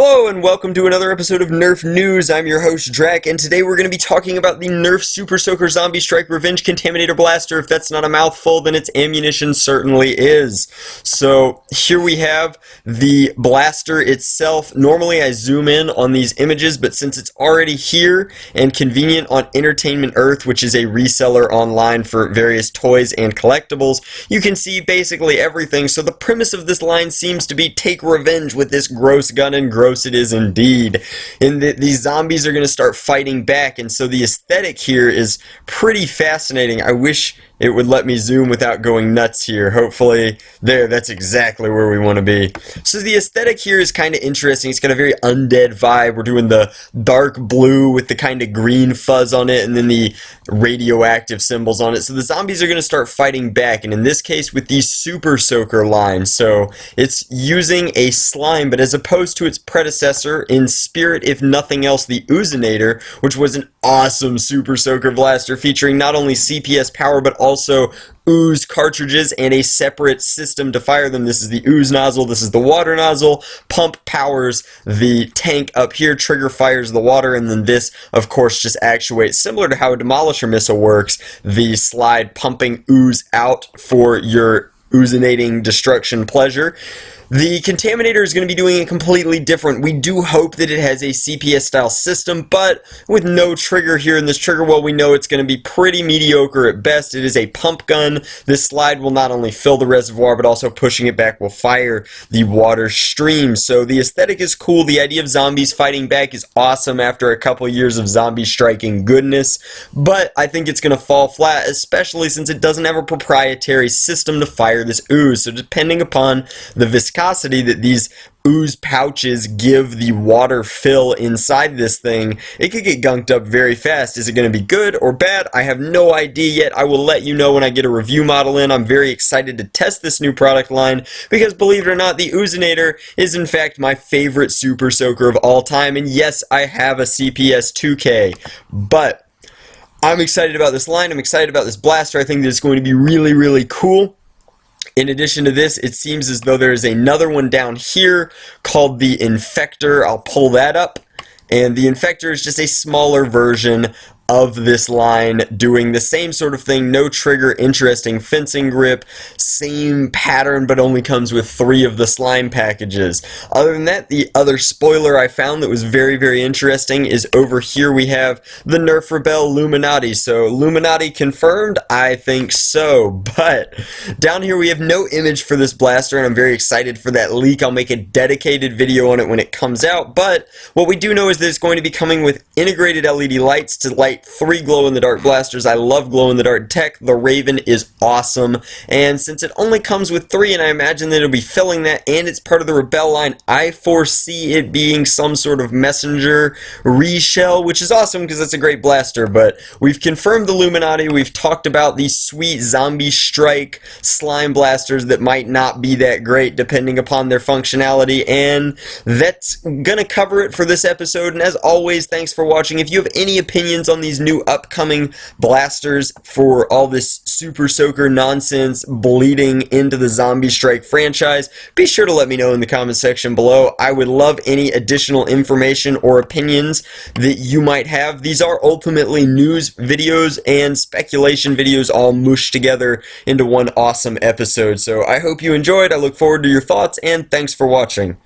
Hello and welcome to another episode of Nerf News. I'm your host Drac, and today we're going to be talking about the Nerf Super Soaker Zombie Strike Revenge Contaminator Blaster. If that's not a mouthful, then its ammunition certainly is. So here we have the blaster itself. Normally I zoom in on these images, but since it's already here and convenient on Entertainment Earth, which is a reseller online for various toys and collectibles, you can see basically everything. So the premise of this line seems to be take revenge with this gross gun, and gross it is indeed. And these zombies are going to start fighting back, and so the aesthetic here is pretty fascinating. I wish it would let me zoom without going nuts here. Hopefully, there, that's exactly where we want to be. So the aesthetic here is kind of interesting. It's got a very undead vibe. We're doing the dark blue with the kind of green fuzz on it, and then the radioactive symbols on it. So the zombies are going to start fighting back, and in this case with the Super Soaker line. So it's using a slime, but as opposed to its predecessor in spirit, if nothing else, the Oozinator, which was an awesome Super Soaker blaster featuring not only CPS power but also ooze cartridges and a separate system to fire them. This is the ooze nozzle, this is the water nozzle. Pump powers the tank up here, trigger fires the water, and then this of course just actuates, similar to how a demolisher missile works, the slide pumping ooze out for your oozinating destruction pleasure. The Contaminator is going to be doing it completely different. We do hope that it has a CPS style system, but with no trigger here in this trigger well, we know it's going to be pretty mediocre at best. It is a pump gun. This slide will not only fill the reservoir, but also pushing it back will fire the water stream. So the aesthetic is cool. The idea of zombies fighting back is awesome after a couple years of zombie striking goodness, but I think it's going to fall flat, especially since it doesn't have a proprietary system to fire this ooze. So depending upon the viscosity that these ooze pouches give the water fill inside this thing, it could get gunked up very fast. Is it going to be good or bad? I have no idea yet. I will let you know when I get a review model in. I'm very excited to test this new product line because, believe it or not, the Oozinator is in fact my favorite Super Soaker of all time, and yes, I have a CPS 2K, but I'm excited about this line. I'm excited about this blaster. I think that it's going to be really, really cool. In addition to this, it seems as though there is another one down here called the Infector. I'll pull that up. And the Infector is just a smaller version of this line, doing the same sort of thing. No trigger, interesting fencing grip, same pattern, but only comes with 3 of the slime packages. Other than that, the other spoiler I found that was very, very interesting is over here we have the Nerf Rebelle Loominatee. So Loominatee confirmed? I think so. But down here we have no image for this blaster, and I'm very excited for that leak. I'll make a dedicated video on it when it comes out. But what we do know is that it's going to be coming with integrated LED lights to light 3 glow-in-the-dark blasters. I love glow-in-the-dark tech. The Raven is awesome, and since it only comes with 3, and I imagine that it'll be filling that, and it's part of the Rebelle line, I foresee it being some sort of messenger reshell, which is awesome because it's a great blaster. But we've confirmed the Loominatee. We've talked about these sweet zombie strike slime blasters that might not be that great depending upon their functionality, and that's gonna cover it for this episode. And as always, thanks for watching. If you have any opinions on these new upcoming blasters for all this Super Soaker nonsense bleeding into the Zombie Strike franchise, be sure to let me know in the comment section below. I would love any additional information or opinions that you might have. These are ultimately news videos and speculation videos all mushed together into one awesome episode. So I hope you enjoyed. I look forward to your thoughts, and thanks for watching.